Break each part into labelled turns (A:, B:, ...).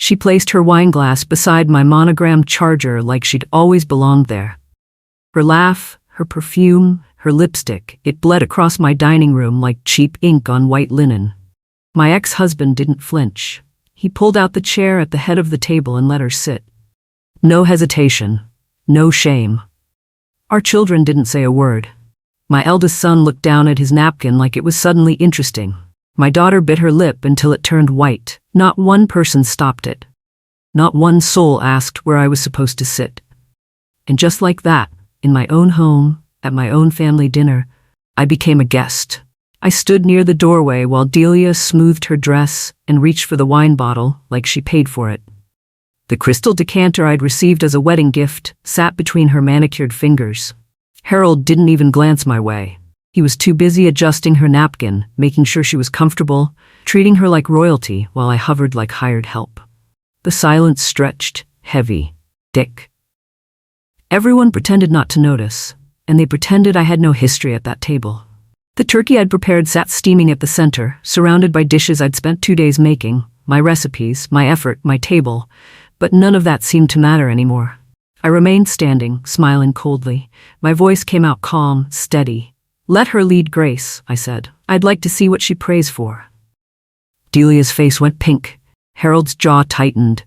A: She placed her wine glass beside my monogrammed charger like she'd always belonged there. Her laugh, her perfume, her lipstick, it bled across my dining room like cheap ink on white linen. My ex-husband didn't flinch. He pulled out the chair at the head of the table and let her sit. No hesitation. No shame. Our children didn't say a word. My eldest son looked down at his napkin like it was suddenly interesting. My daughter bit her lip until it turned white. Not one person stopped it. Not one soul asked where I was supposed to sit. And just like that, in my own home, at my own family dinner, I became a guest. I stood near the doorway while Delia smoothed her dress and reached for the wine bottle like she paid for it. The crystal decanter I'd received as a wedding gift sat between her manicured fingers. Harold didn't even glance my way. He was too busy adjusting her napkin, making sure she was comfortable, treating her like royalty while I hovered like hired help. The silence stretched, heavy, thick. Everyone pretended not to notice, and they pretended I had no history at that table. The turkey I'd prepared sat steaming at the center, surrounded by dishes I'd spent 2 days making, my recipes, my effort, my table, but none of that seemed to matter anymore. I remained standing, smiling coldly. My voice came out calm, steady. "Let her lead Grace," I said. "I'd like to see what she prays for." Delia's face went pink. Harold's jaw tightened.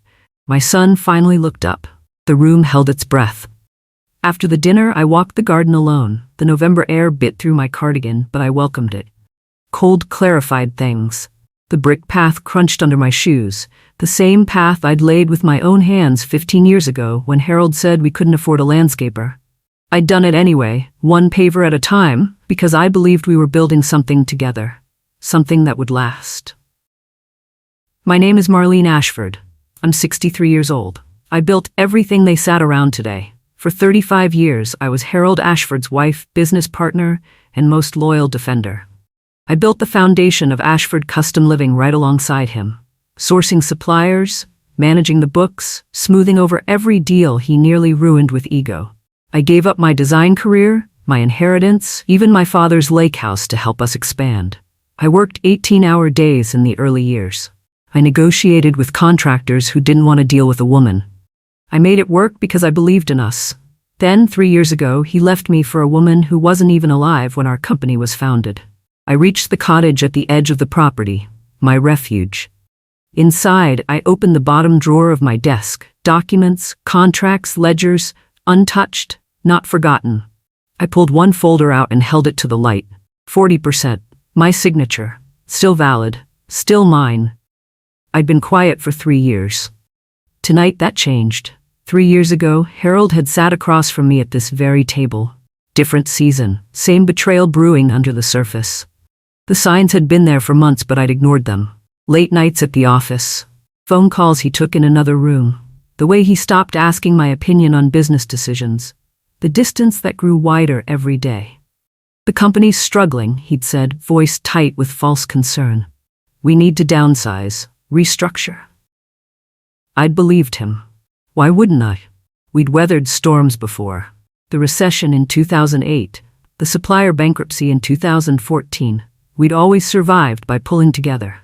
A: My son finally looked up. The room held its breath. After the dinner, I walked the garden alone. The November air bit through my cardigan, but I welcomed it. Cold clarified things. The brick path crunched under my shoes, the same path I'd laid with my own hands 15 years ago when Harold said we couldn't afford a landscaper. I'd done it anyway, one paver at a time, because I believed we were building something together, something that would last. My name is Marlene Ashford. I'm 63 years old. I built everything they sat around today. For 35 years, I was Harold Ashford's wife, business partner, and most loyal defender. I built the foundation of Ashford Custom Living right alongside him, sourcing suppliers, managing the books, smoothing over every deal he nearly ruined with ego. I gave up my design career, my inheritance, even my father's lake house to help us expand. I worked 18-hour days in the early years. I negotiated with contractors who didn't want to deal with a woman. I made it work because I believed in us. Then, 3 years ago, he left me for a woman who wasn't even alive when our company was founded. I reached the cottage at the edge of the property, my refuge. Inside, I opened the bottom drawer of my desk. Documents, contracts, ledgers, untouched, not forgotten. I pulled one folder out and held it to the light. 40%. My signature. Still valid. Still mine. I'd been quiet for 3 years. Tonight that changed. 3 years ago, Harold had sat across from me at this very table. Different season. Same betrayal brewing under the surface. The signs had been there for months, but I'd ignored them. Late nights at the office. Phone calls he took in another room. The way he stopped asking my opinion on business decisions. The distance that grew wider every day. "The company's struggling," he'd said, voice tight with false concern. "We need to downsize, restructure." I'd believed him. Why wouldn't I? We'd weathered storms before. The recession in 2008, the supplier bankruptcy in 2014. We'd always survived by pulling together.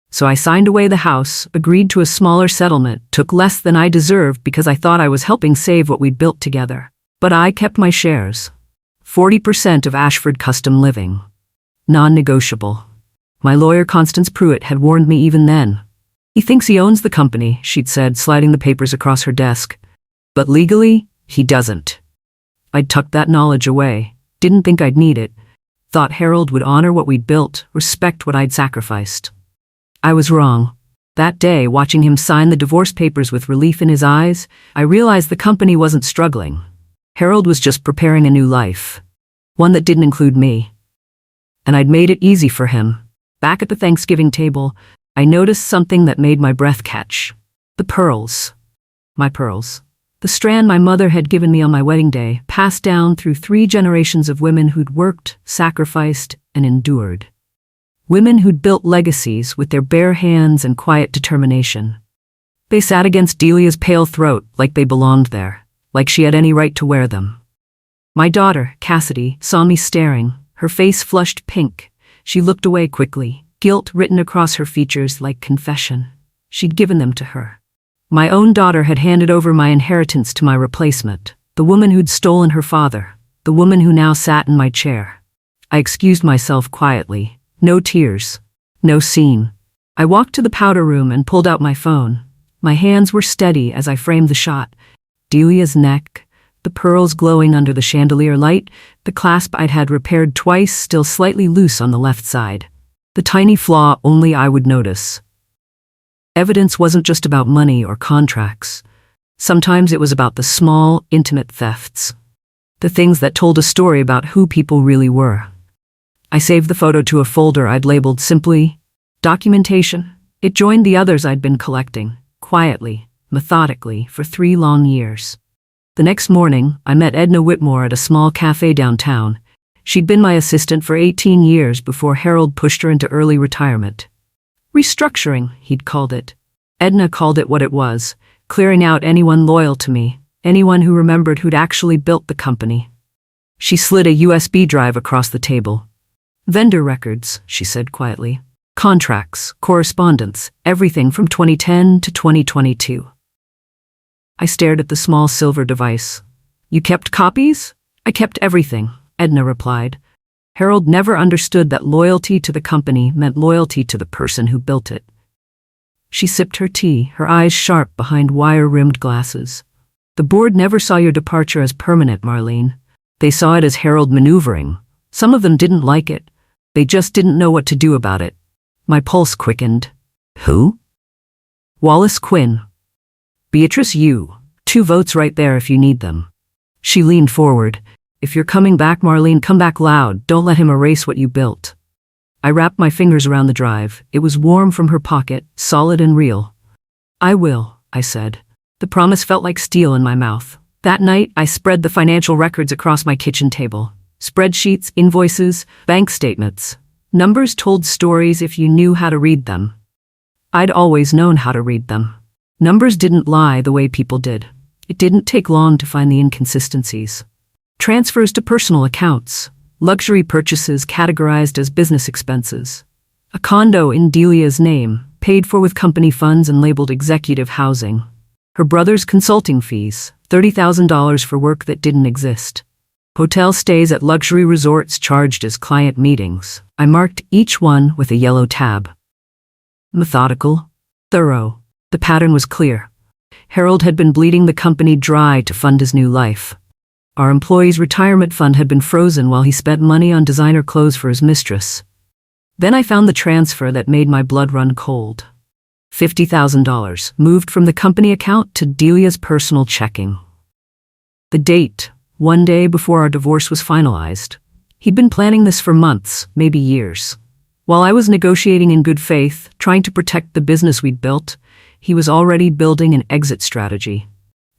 A: So I signed away the house, agreed to a smaller settlement, took less than I deserved because I thought I was helping save what we'd built together. But I kept my shares. 40% of Ashford Custom Living. Non-negotiable. My lawyer Constance Pruitt had warned me even then. "He thinks he owns the company," she'd said, sliding the papers across her desk. "But legally, he doesn't." I'd tucked that knowledge away, didn't think I'd need it. Thought Harold would honor what we'd built, respect what I'd sacrificed. I was wrong. That day, watching him sign the divorce papers with relief in his eyes, I realized the company wasn't struggling. Harold was just preparing a new life. One that didn't include me. And I'd made it easy for him. Back at the Thanksgiving table, I noticed something that made my breath catch. The pearls. My pearls. The strand my mother had given me on my wedding day, passed down through 3 generations of women who'd worked, sacrificed, and endured. Women who'd built legacies with their bare hands and quiet determination. They sat against Delia's pale throat like they belonged there, like she had any right to wear them. My daughter, Cassidy, saw me staring, her face flushed pink. She looked away quickly, guilt written across her features like confession. She'd given them to her. My own daughter had handed over my inheritance to my replacement, the woman who'd stolen her father, the woman who now sat in my chair. I excused myself quietly. No tears. No scene. I walked to the powder room and pulled out my phone. My hands were steady as I framed the shot. Delia's neck, the pearls glowing under the chandelier light, the clasp I'd had repaired twice still slightly loose on the left side. The tiny flaw only I would notice. Evidence wasn't just about money or contracts. Sometimes it was about the small, intimate thefts. The things that told a story about who people really were. I saved the photo to a folder I'd labeled simply documentation. It joined the others I'd been collecting, quietly, methodically, for 3 long years. The next morning, I met Edna Whitmore at a small cafe downtown. She'd been my assistant for 18 years before Harold pushed her into early retirement. Restructuring, he'd called it. Edna called it what it was, clearing out anyone loyal to me, anyone who remembered who'd actually built the company. She slid a USB drive across the table. Vendor records, she said quietly. Contracts, correspondence, everything from 2010 to 2022. I stared at the small silver device. You kept copies? I kept everything, Edna replied. Harold never understood that loyalty to the company meant loyalty to the person who built it. She sipped her tea, her eyes sharp behind wire-rimmed glasses. The board never saw your departure as permanent, Marlene. They saw it as Harold maneuvering. Some of them didn't like it. They just didn't know what to do about it. My pulse quickened. Who? Wallace Quinn. Beatrice Yu. 2 votes right there if you need them. She leaned forward. If you're coming back, Marlene, come back loud. Don't let him erase what you built. I wrapped my fingers around the drive. It was warm from her pocket, solid and real. I will, I said. The promise felt like steel in my mouth. That night, I spread the financial records across my kitchen table. Spreadsheets, invoices, bank statements. Numbers told stories if you knew how to read them. I'd always known how to read them. Numbers didn't lie the way people did. It didn't take long to find the inconsistencies. Transfers to personal accounts. Luxury purchases categorized as business expenses. A condo in Delia's name, paid for with company funds and labeled executive housing. Her brother's consulting fees, $30,000 for work that didn't exist. Hotel stays at luxury resorts charged as client meetings. I marked each one with a yellow tab. Methodical. Thorough. The pattern was clear. Harold had been bleeding the company dry to fund his new life. Our employee's retirement fund had been frozen while he spent money on designer clothes for his mistress. Then I found the transfer that made my blood run cold. $50,000 moved from the company account to Delia's personal checking. The date, 1 day before our divorce was finalized. He'd been planning this for months, maybe years. While I was negotiating in good faith, trying to protect the business we'd built, he was already building an exit strategy.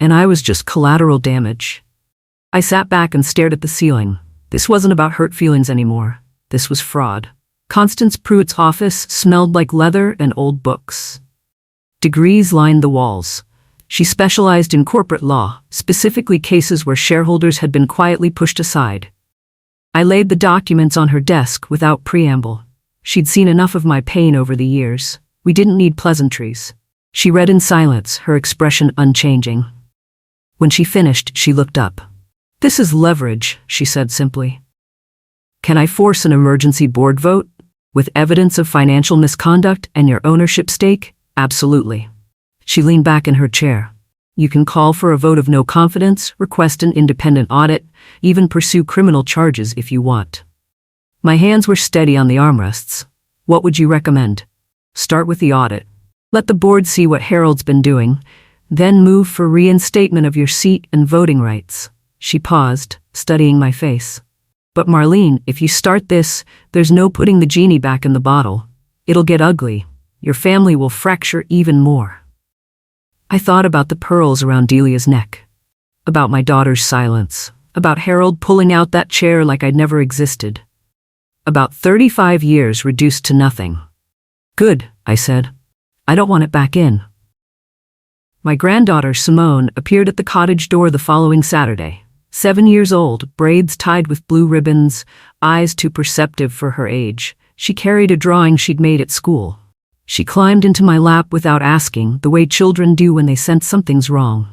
A: And I was just collateral damage. I sat back and stared at the ceiling. This wasn't about hurt feelings anymore. This was fraud. Constance Pruitt's office smelled like leather and old books. Degrees lined the walls. She specialized in corporate law, specifically cases where shareholders had been quietly pushed aside. I laid the documents on her desk without preamble. She'd seen enough of my pain over the years. We didn't need pleasantries. She read in silence, her expression unchanging. When she finished, she looked up. This is leverage, she said simply. Can I force an emergency board vote? With evidence of financial misconduct and your ownership stake? Absolutely. She leaned back in her chair. You can call for a vote of no confidence, request an independent audit, even pursue criminal charges if you want. My hands were steady on the armrests. What would you recommend? Start with the audit. Let the board see what Harold's been doing, then move for reinstatement of your seat and voting rights. She paused, studying my face. But Marlene, if you start this, there's no putting the genie back in the bottle. It'll get ugly. Your family will fracture even more. I thought about the pearls around Delia's neck. About my daughter's silence. About Harold pulling out that chair like I'd never existed. About 35 years reduced to nothing. Good, I said. I don't want it back in. My granddaughter, Simone, appeared at the cottage door the following Saturday. 7 years old, braids tied with blue ribbons, eyes too perceptive for her age. She carried a drawing she'd made at school. She climbed into my lap without asking, the way children do when they sense something's wrong.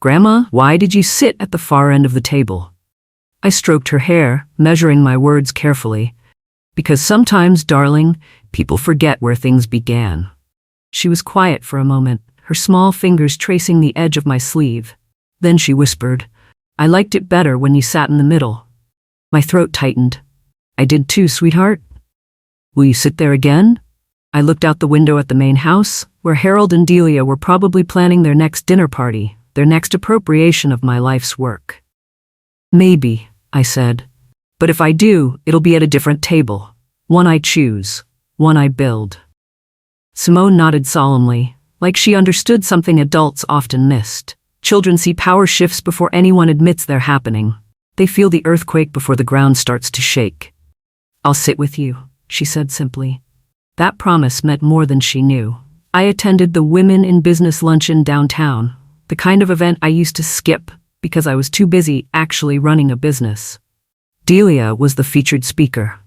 A: "Grandma, why did you sit at the far end of the table?" I stroked her hair, measuring my words carefully. "Because sometimes, darling, people forget where things began." She was quiet for a moment, her small fingers tracing the edge of my sleeve. Then she whispered, "I liked it better when you sat in the middle." My throat tightened. "I did too, sweetheart." "Will you sit there again?" I looked out the window at the main house, where Harold and Delia were probably planning their next dinner party, their next appropriation of my life's work. "Maybe," I said. "But if I do, it'll be at a different table. One I choose. One I build." Simone nodded solemnly, like she understood something adults often missed. Children see power shifts before anyone admits they're happening. They feel the earthquake before the ground starts to shake. "I'll sit with you," she said simply. That promise meant more than she knew. I attended the Women in Business luncheon downtown, the kind of event I used to skip because I was too busy actually running a business. Delia was the featured speaker.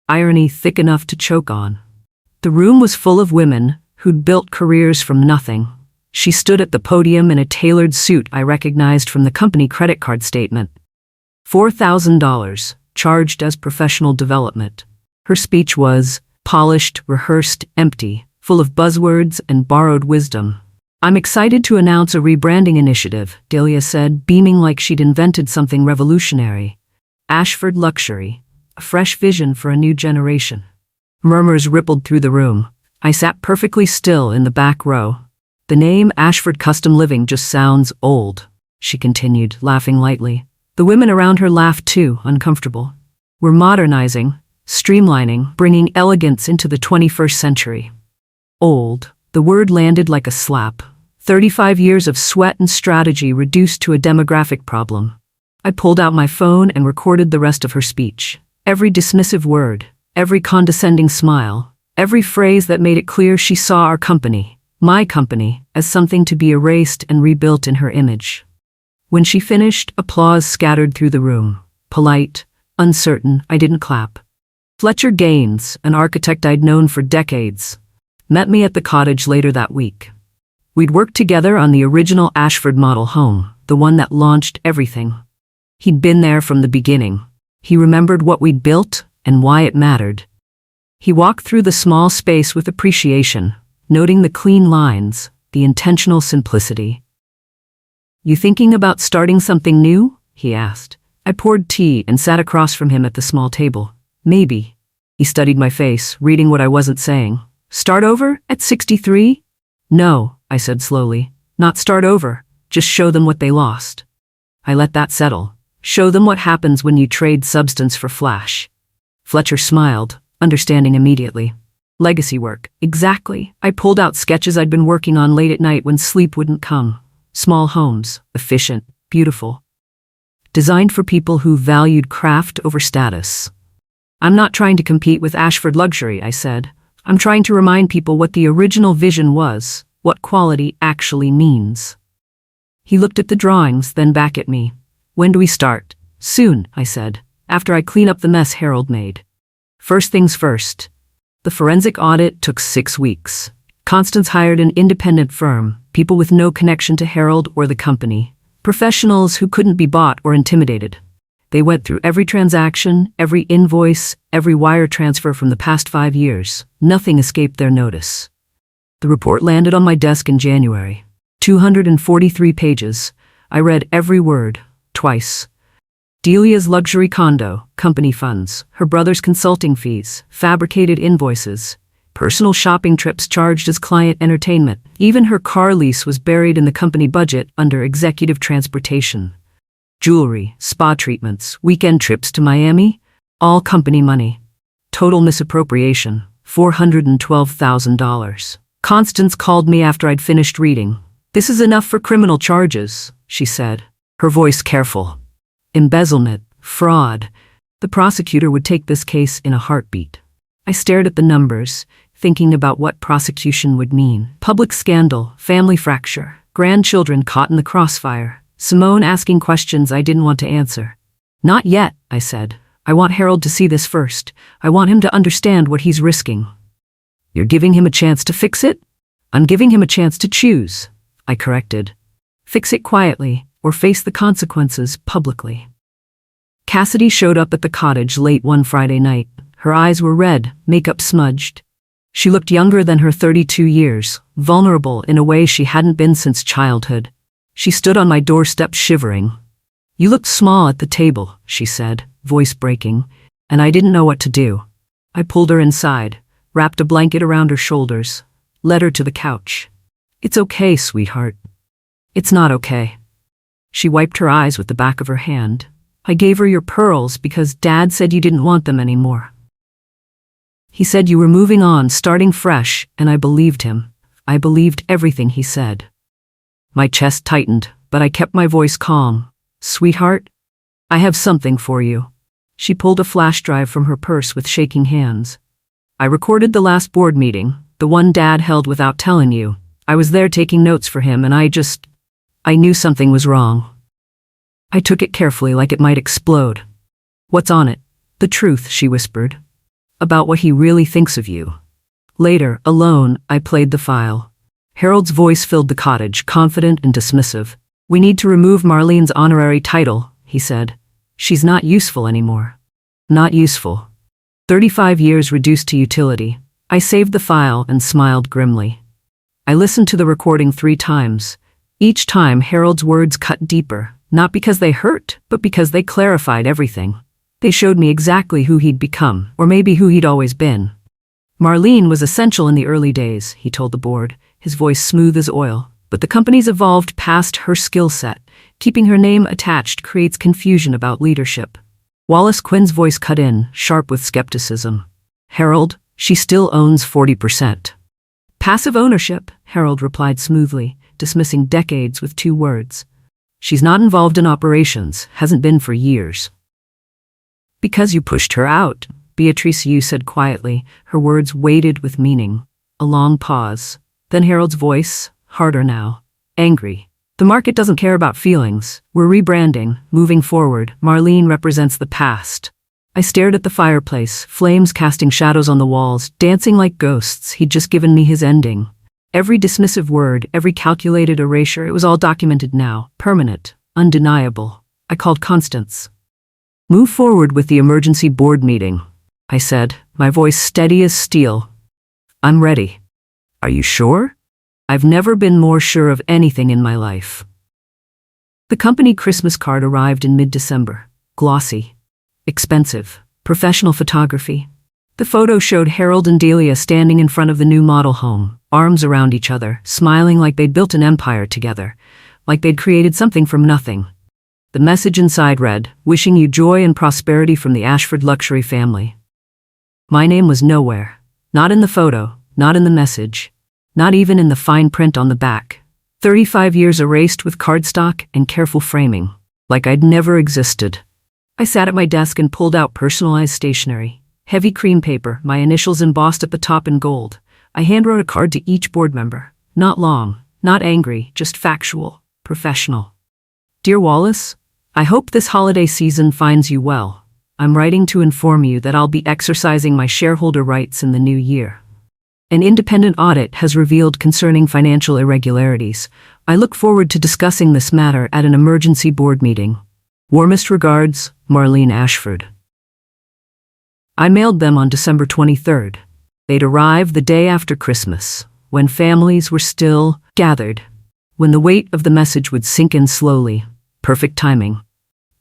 A: Irony thick enough to choke on. The room was full of women who'd built careers from nothing. She stood at the podium in a tailored suit I recognized from the company credit card statement. $4,000, charged as professional development. Her speech was polished, rehearsed, empty, full of buzzwords and borrowed wisdom. "I'm excited to announce a rebranding initiative," Delia said, beaming like she'd invented something revolutionary. "Ashford Luxury, a fresh vision for a new generation." Murmurs rippled through the room. I sat perfectly still in the back row. "The name Ashford Custom Living just sounds old," she continued, laughing lightly. The women around her laughed too, uncomfortable. "We're modernizing, streamlining, bringing elegance into the 21st century." Old. The word landed like a slap. 35 years of sweat and strategy reduced to a demographic problem. I pulled out my phone and recorded the rest of her speech. Every dismissive word, every condescending smile, every phrase that made it clear she saw our company, my company, as something to be erased and rebuilt in her image. When she finished, applause scattered through the room. Polite, uncertain, I didn't clap. Fletcher Gaines, an architect I'd known for decades, met me at the cottage later that week. We'd worked together on the original Ashford model home, the one that launched everything. He'd been there from the beginning. He remembered what we'd built and why it mattered. He walked through the small space with appreciation, noting the clean lines, the intentional simplicity. "You thinking about starting something new?" he asked. I poured tea and sat across from him at the small table. "Maybe." He studied my face, reading what I wasn't saying. "Start over at 63? "No," I said slowly. "Not start over, just show them what they lost." I let that settle. Show them what happens when you trade substance for flash. Fletcher smiled, understanding immediately. "Legacy work." "Exactly." I pulled out sketches I'd been working on late at night when sleep wouldn't come. Small homes, efficient, beautiful. Designed for people who valued craft over status. "I'm not trying to compete with Ashford Luxury," I said. "I'm trying to remind people what the original vision was, what quality actually means." He looked at the drawings, then back at me. "When do we start?" "Soon," I said, "after I clean up the mess Harold made." First things first. The forensic audit took 6 weeks. Constance hired an independent firm, people with no connection to Harold or the company, professionals who couldn't be bought or intimidated. They went through every transaction, every invoice, every wire transfer from the past 5 years. Nothing escaped their notice. The report landed on my desk in January. 243 pages. I read every word, twice. Delia's luxury condo, company funds, her brother's consulting fees, fabricated invoices, personal shopping trips charged as client entertainment. Even her car lease was buried in the company budget under executive transportation. Jewelry, spa treatments, weekend trips to Miami, all company money. Total misappropriation, $412,000. Constance called me after I'd finished reading. "This is enough for criminal charges," she said, her voice careful. "Embezzlement, fraud. The prosecutor would take this case in a heartbeat." I stared at the numbers, thinking about what prosecution would mean. Public scandal, family fracture, grandchildren caught in the crossfire. Simone asking questions I didn't want to answer. "Not yet," I said. "I want Harold to see this first. I want him to understand what he's risking." You're giving him a chance to fix it? I'm giving him a chance to choose, I corrected. Fix it quietly, or face the consequences publicly. Cassidy showed up at the cottage late one Friday night. Her eyes were red, makeup smudged. She looked younger than her 32 years, vulnerable in a way she hadn't been since childhood. She stood on my doorstep shivering. You looked small at the table, she said, voice breaking, and I didn't know what to do. I pulled her inside, wrapped a blanket around her shoulders, led her to the couch. It's okay, sweetheart. It's not okay. She wiped her eyes with the back of her hand. I gave her your pearls because Dad said you didn't want them anymore. He said you were moving on, starting fresh, and I believed him. I believed everything he said. My chest tightened, but I kept my voice calm. Sweetheart, I have something for you. She pulled a flash drive from her purse with shaking hands. I recorded the last board meeting, the one Dad held without telling you. I was there taking notes for him and I knew something was wrong. I took it carefully like it might explode. What's on it? The truth, she whispered. About what he really thinks of you. Later, alone, I played the file. Harold's voice filled the cottage, confident and dismissive. We need to remove Marlene's honorary title, he said. She's not useful anymore. Not useful. 35 years reduced to utility. I saved the file and smiled grimly. I listened to the recording 3 times. Each time, Harold's words cut deeper, not because they hurt, but because they clarified everything. They showed me exactly who he'd become, or maybe who he'd always been. Marlene was essential in the early days, he told the board, his voice smooth as oil. But the company's evolved past her skill set. Keeping her name attached creates confusion about leadership. Wallace Quinn's voice cut in, sharp with skepticism. Harold, she still owns 40%. Passive ownership, Harold replied smoothly, dismissing decades with 2 words. She's not involved in operations, hasn't been for years. Because you pushed her out, Beatrice Yu said quietly, her words weighted with meaning. A long pause. Then Harold's voice, harder now. Angry. The market doesn't care about feelings. We're rebranding, moving forward. Marlene represents the past. I stared at the fireplace, flames casting shadows on the walls, dancing like ghosts. He'd just given me his ending. Every dismissive word, every calculated erasure, it was all documented now, permanent, undeniable. I called Constance. Move forward with the emergency board meeting, I said, my voice steady as steel. I'm ready. Are you sure? I've never been more sure of anything in my life. The company Christmas card arrived in mid-December. Glossy. Expensive. Professional photography. The photo showed Harold and Delia standing in front of the new model home, arms around each other, smiling like they'd built an empire together, like they'd created something from nothing. The message inside read, wishing you joy and prosperity from the Ashford luxury family. My name was nowhere. Not in the photo, not in the message, not even in the fine print on the back. 35 years erased with cardstock and careful framing, like I'd never existed. I sat at my desk and pulled out personalized stationery. Heavy cream paper, my initials embossed at the top in gold. I handwrote a card to each board member. Not long, not angry, just factual, professional. Dear Wallace, I hope this holiday season finds you well. I'm writing to inform you that I'll be exercising my shareholder rights in the new year. An independent audit has revealed concerning financial irregularities. I look forward to discussing this matter at an emergency board meeting. Warmest regards, Marlene Ashford. I mailed them on December 23rd. They'd arrive the day after Christmas, when families were still gathered, when the weight of the message would sink in slowly. Perfect timing.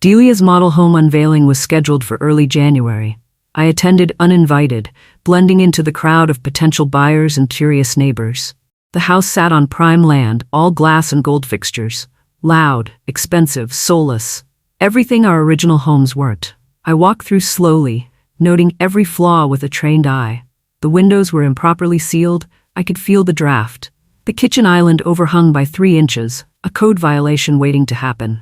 A: Delia's model home unveiling was scheduled for early January. I attended uninvited, blending into the crowd of potential buyers and curious neighbors. The house sat on prime land, all glass and gold fixtures. Loud, expensive, soulless. Everything our original homes weren't. I walked through slowly, noting every flaw with a trained eye. The windows were improperly sealed. I could feel the draft. The kitchen island overhung by 3 inches, a code violation waiting to happen.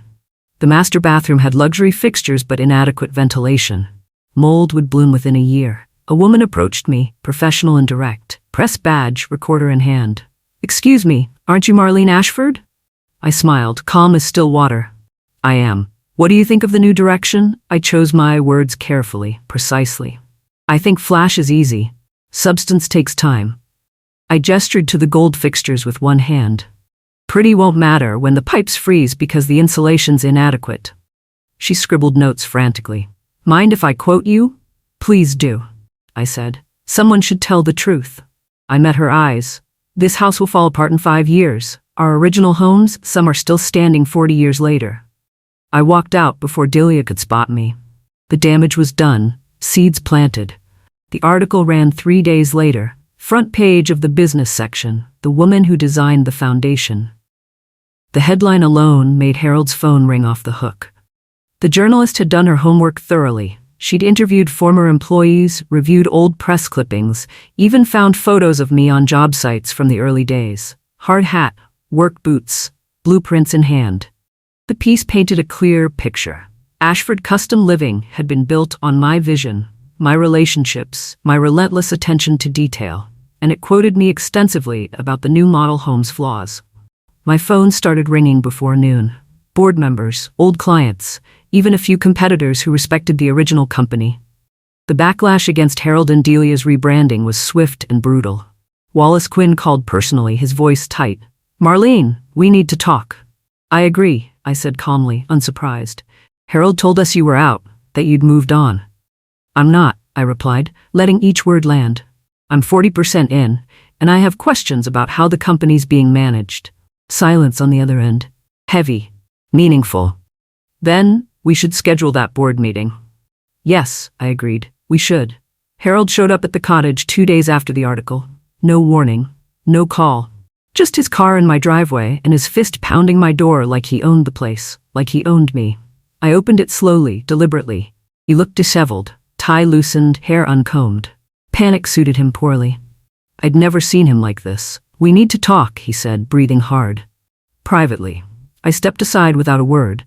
A: The master bathroom had luxury fixtures but inadequate ventilation. Mold would bloom within a year. A woman approached me, professional and direct, press badge, recorder in hand. Excuse me, aren't you Marlene Ashford? I smiled, calm as still water. I am. What do you think of the new direction? I chose my words carefully, precisely. I think flash is easy. Substance takes time. I gestured to the gold fixtures with one hand. Pretty won't matter when the pipes freeze because the insulation's inadequate. She scribbled notes frantically. Mind if I quote you? Please do, I said. Someone should tell the truth. I met her eyes. This house will fall apart in 5 years. Our original homes, some are still standing 40 years later. I walked out before Delia could spot me. The damage was done, seeds planted. The article ran 3 days later. Front page of the business section, the woman who designed the foundation. The headline alone made Harold's phone ring off the hook. The journalist had done her homework thoroughly. She'd interviewed former employees, reviewed old press clippings, even found photos of me on job sites from the early days. Hard hat, work boots, blueprints in hand. The piece painted a clear picture. Ashford Custom Living had been built on my vision, my relationships, my relentless attention to detail, and it quoted me extensively about the new model home's flaws. My phone started ringing before noon. Board members, old clients, even a few competitors who respected the original company. The backlash against Harold and Delia's rebranding was swift and brutal. Wallace Quinn called personally, his voice tight. Marlene, we need to talk. I agree, I said calmly, unsurprised. Harold told us you were out, that you'd moved on. I'm not, I replied, letting each word land. I'm 40% in, and I have questions about how the company's being managed. Silence on the other end. Heavy. Meaningful. Then, we should schedule that board meeting. Yes, I agreed. We should. Harold showed up at the cottage 2 days after the article. No warning. No call. Just his car in my driveway and his fist pounding my door like he owned the place, like he owned me. I opened it slowly, deliberately. He looked disheveled, tie loosened, hair uncombed. Panic suited him poorly. I'd never seen him like this. We need to talk, he said, breathing hard. Privately. I stepped aside without a word.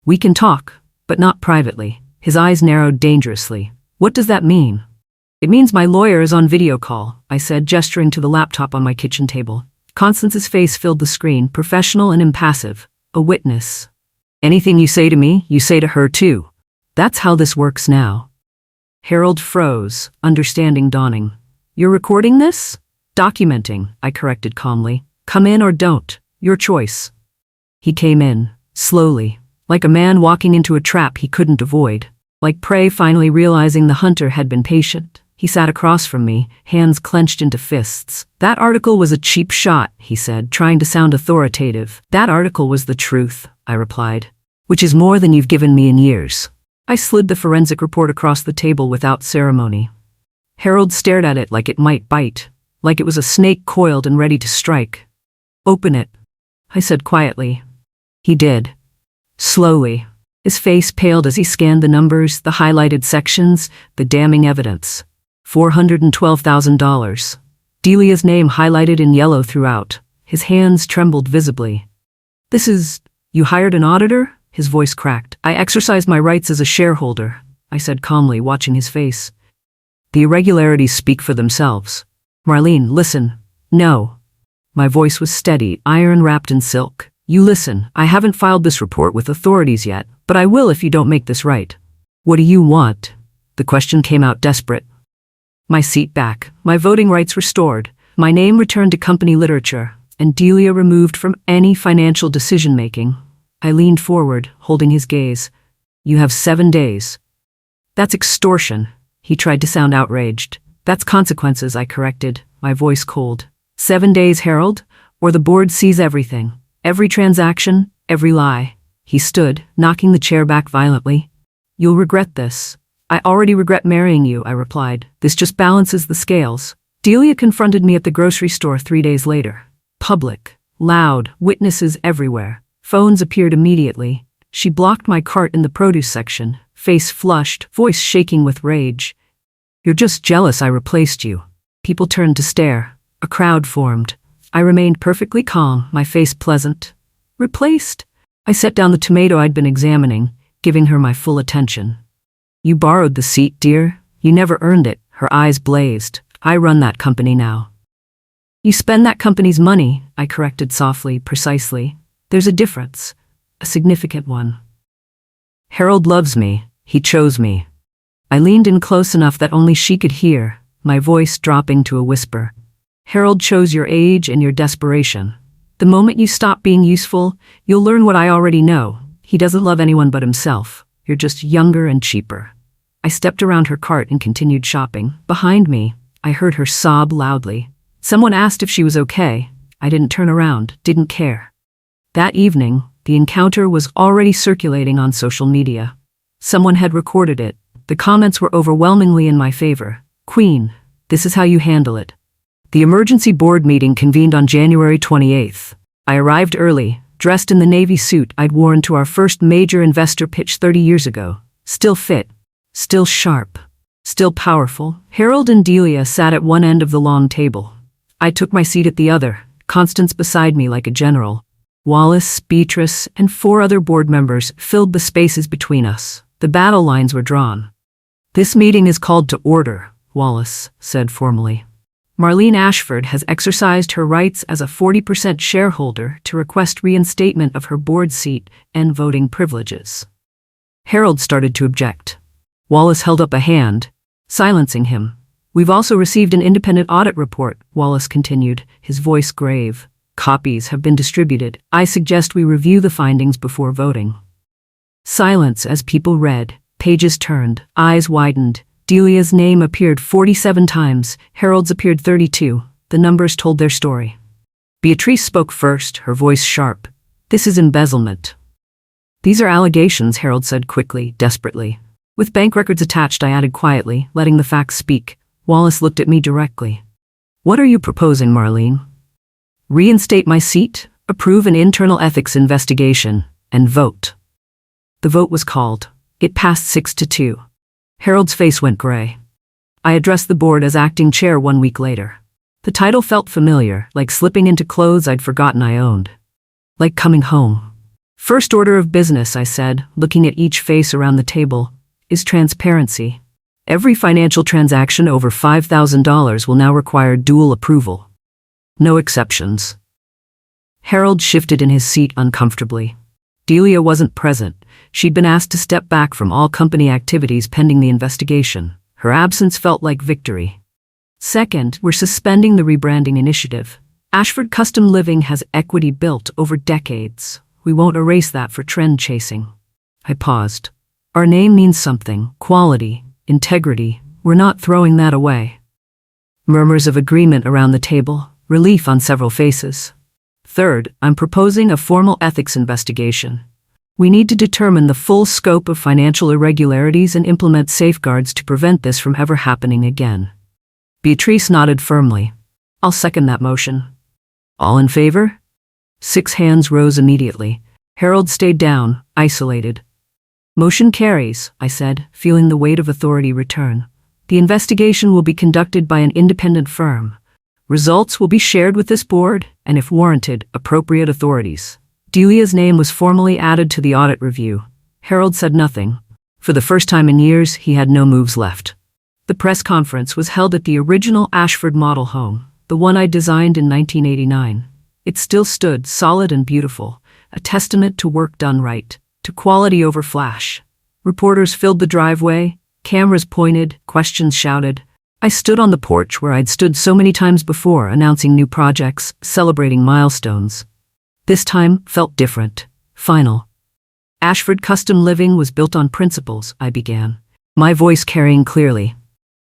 A: We can talk, but not privately. His eyes narrowed dangerously. What does that mean? It means my lawyer is on video call, I said, gesturing to the laptop on my kitchen table. Constance's face filled the screen, professional and impassive. A witness. Anything you say to me, you say to her too. That's how this works now. Harold froze, understanding dawning. You're recording this? Documenting, I corrected calmly. Come in or don't. Your choice. He came in, slowly, like a man walking into a trap he couldn't avoid. Like prey finally realizing the hunter had been patient. He sat across from me, hands clenched into fists. That article was a cheap shot, he said, trying to sound authoritative. That article was the truth, I replied. Which is more than you've given me in years. I slid the forensic report across the table without ceremony. Harold stared at it like it might bite, like it was a snake coiled and ready to strike. Open it, I said quietly. He did. Slowly. His face paled as he scanned the numbers, the highlighted sections, the damning evidence. $412,000. Delia's name highlighted in yellow throughout. His hands trembled visibly. This is... You hired an auditor? His voice cracked. I exercise my rights as a shareholder, I said calmly, watching his face. The irregularities speak for themselves. Marlene, listen. No. My voice was steady, iron wrapped in silk. You listen, I haven't filed this report with authorities yet, but I will if you don't make this right. What do you want? The question came out desperate. My seat back, my voting rights restored, my name returned to company literature, and Delia removed from any financial decision-making. I leaned forward, holding his gaze. You have 7 days. That's extortion. He tried to sound outraged. That's consequences, I corrected, my voice cold. 7 days, Harold, or the board sees everything. Every transaction, every lie. He stood, knocking the chair back violently. You'll regret this. I already regret marrying you, I replied. This just balances the scales. Delia confronted me at the grocery store 3 days later. Public. Loud. Witnesses everywhere. Phones appeared immediately. She blocked my cart in the produce section, face flushed, voice shaking with rage. You're just jealous I replaced you. People turned to stare. A crowd formed. I remained perfectly calm, my face pleasant. Replaced? I set down the tomato I'd been examining, giving her my full attention. You borrowed the seat, dear. You never earned it. Her eyes blazed. I run that company now. You spend that company's money, I corrected softly, precisely. There's a difference. A significant one. Harold loves me. He chose me. I leaned in close enough that only she could hear, my voice dropping to a whisper. Harold chose your age and your desperation. The moment you stop being useful, you'll learn what I already know. He doesn't love anyone but himself. You're just younger and cheaper. I stepped around her cart and continued shopping. Behind me, I heard her sob loudly. Someone asked if she was okay. I didn't turn around, didn't care. That evening, the encounter was already circulating on social media. Someone had recorded it. The comments were overwhelmingly in my favor. Queen, this is how you handle it. The emergency board meeting convened on January 28th. I arrived early, dressed in the navy suit I'd worn to our first major investor pitch 30 years ago. Still fit, still sharp, still powerful. Harold and Delia sat at one end of the long table. I took my seat at the other, Constance beside me like a general. Wallace, Mistress, and 4 other board members filled the spaces between us. The battle lines were drawn. This meeting is called to order, Wallace said formally. Marlene Ashford has exercised her rights as a 40% shareholder to request reinstatement of her board seat and voting privileges. Harold started to object. Wallace held up a hand, silencing him. We've also received an independent audit report, Wallace continued, his voice grave. Copies have been distributed. I suggest we review the findings before voting. Silence as people read. Pages turned, eyes widened. Delia's name appeared 47 times, Harold's appeared 32. The numbers told their story. Beatrice spoke first, her voice sharp. This is embezzlement. These are allegations, Harold said quickly, desperately. With bank records attached, I added quietly, letting the facts speak. Wallace looked at me directly. What are you proposing, Marlene? Reinstate my seat, approve an internal ethics investigation, and vote. The vote was called. It passed 6-2. Harold's face went gray. I addressed the board as acting chair 1 week later. The title felt familiar, like slipping into clothes I'd forgotten I owned. Like coming home. First order of business, I said, looking at each face around the table, is transparency. Every financial transaction over $5,000 will now require dual approval. No exceptions. Harold shifted in his seat uncomfortably. Delia wasn't present. She'd been asked to step back from all company activities pending the investigation. Her absence felt like victory. Second, we're suspending the rebranding initiative. Ashford Custom Living has equity built over decades. We won't erase that for trend chasing. I paused. Our name means something. Quality, integrity. We're not throwing that away. Murmurs of agreement around the table. Relief on several faces. Third, I'm proposing a formal ethics investigation. We need to determine the full scope of financial irregularities and implement safeguards to prevent this from ever happening again. Beatrice nodded firmly. I'll second that motion. All in favor? 6 hands rose immediately. Harold stayed down, isolated. Motion carries, I said, feeling the weight of authority return. The investigation will be conducted by an independent firm. Results will be shared with this board, and if warranted, appropriate authorities. Delia's name was formally added to the audit review. Harold said nothing. For the first time in years, he had no moves left. The press conference was held at the original Ashford model home, the one I designed in 1989. It still stood solid and beautiful, a testament to work done right, to quality over flash. Reporters filled the driveway, cameras pointed, questions shouted. I stood on the porch where I'd stood so many times before, announcing new projects, celebrating milestones. This time felt different, final. Ashford Custom Living was built on principles, I began, my voice carrying clearly.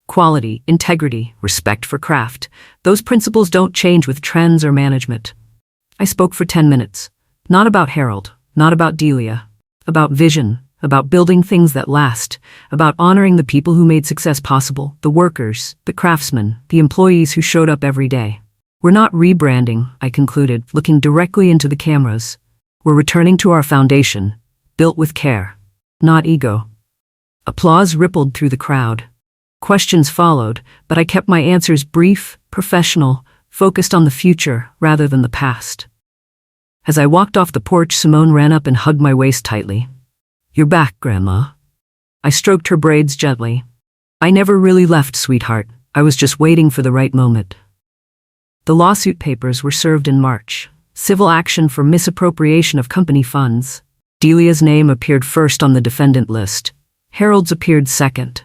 A: Quality, integrity, respect for craft. Those principles don't change with trends or management. I spoke for 10 minutes. Not about Harold, not about Delia. About vision, about building things that last, about honoring the people who made success possible, the workers, the craftsmen, the employees who showed up every day. We're not rebranding, I concluded, looking directly into the cameras. We're returning to our foundation, built with care, not ego. Applause rippled through the crowd. Questions followed, but I kept my answers brief, professional, focused on the future rather than the past. As I walked off the porch, Simone ran up and hugged my waist tightly. You're back, Grandma. I stroked her braids gently. I never really left, sweetheart. I was just waiting for the right moment. The lawsuit papers were served in March. Civil action for misappropriation of company funds. Delia's name appeared first on the defendant list. Harold's appeared second.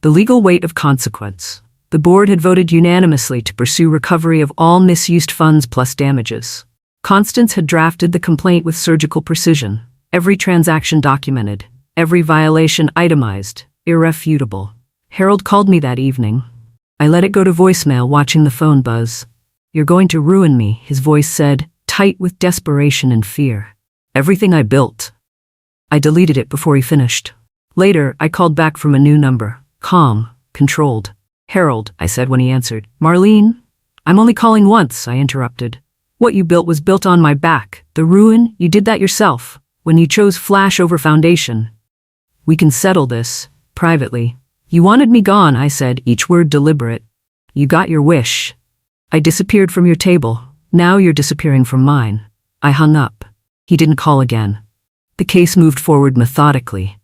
A: The legal weight of consequence. The board had voted unanimously to pursue recovery of all misused funds plus damages. Constance had drafted the complaint with surgical precision, every transaction documented, every violation itemized, irrefutable. Harold called me that evening. I let it go to voicemail, watching the phone buzz. "You're going to ruin me," his voice said, tight with desperation and fear. "Everything I built." I deleted it before he finished. Later, I called back from a new number, calm, controlled. "Harold," I said when he answered. "Marlene?" "I'm only calling once," I interrupted. "What you built was built on my back. The ruin, you did that yourself, when you chose Flash over Foundation. We can settle this, privately." "You wanted me gone," I said, each word deliberate. "You got your wish. I disappeared from your table. Now you're disappearing from mine." I hung up. He didn't call again. The case moved forward methodically.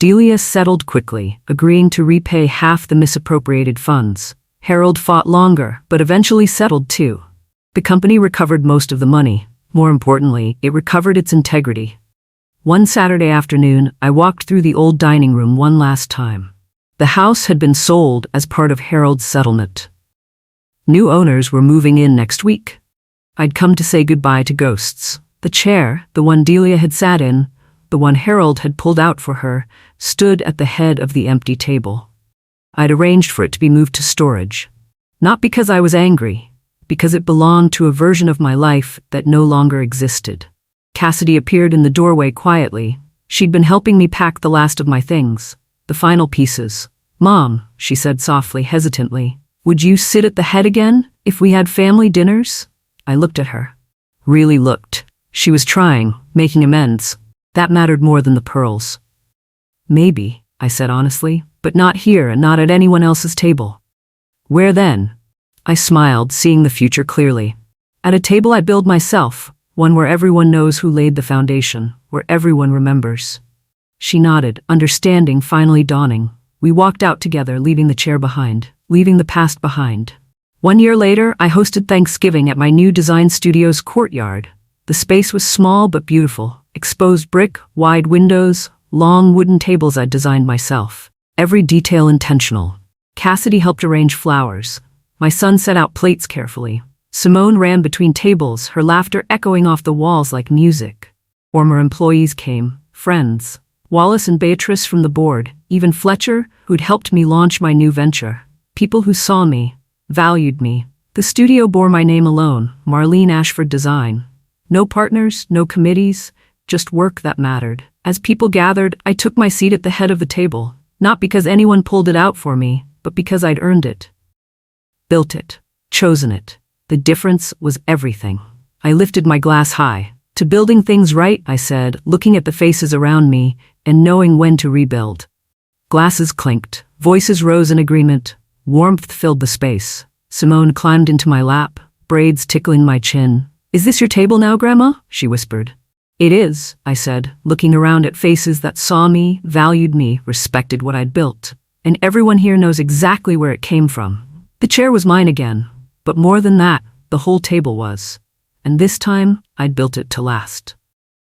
A: Delia settled quickly, agreeing to repay half the misappropriated funds. Harold fought longer, but eventually settled too. The company recovered most of the money. More importantly, it recovered its integrity. One Saturday afternoon, I walked through the old dining room one last time. The house had been sold as part of Harold's settlement. New owners were moving in next week. I'd come to say goodbye to ghosts. The chair, the one Delia had sat in, the one Harold had pulled out for her, stood at the head of the empty table. I'd arranged for it to be moved to storage. Not because I was angry, because it belonged to a version of my life that no longer existed. Cassidy appeared in the doorway quietly. She'd been helping me pack the last of my things, the final pieces. "Mom," she said softly, hesitantly, "would you sit at the head again, if we had family dinners?" I looked at her. Really looked. She was trying, making amends. That mattered more than the pearls. "Maybe," I said honestly, "but not here and not at anyone else's table." "Where then?" I smiled, seeing the future clearly. "At a table I build myself, one where everyone knows who laid the foundation, where everyone remembers." She nodded, understanding finally dawning. We walked out together, leaving the chair behind, leaving the past behind. 1 year later, I hosted Thanksgiving at my new design studio's courtyard. The space was small but beautiful. Exposed brick, wide windows, long wooden tables I'd designed myself. Every detail intentional. Cassidy helped arrange flowers. My son set out plates carefully. Simone ran between tables, her laughter echoing off the walls like music. Former employees came, friends. Wallace and Beatrice from the board, even Fletcher, who'd helped me launch my new venture. People who saw me, valued me. The studio bore my name alone, Marlene Ashford Design. No partners, no committees, just work that mattered. As people gathered, I took my seat at the head of the table, not because anyone pulled it out for me, but because I'd earned it. Built it, chosen it. The difference was everything. I lifted my glass high. "To building things right," I said, looking at the faces around me and knowing when to rebuild. Glasses clinked, voices rose in agreement, warmth filled the space. Simone climbed into my lap, braids tickling my chin. "Is this your table now, Grandma?" she whispered. "It is," I said, looking around at faces that saw me, valued me, respected what I'd built. "And everyone here knows exactly where it came from." The chair was mine again, but more than that, the whole table was. And this time, I'd built it to last.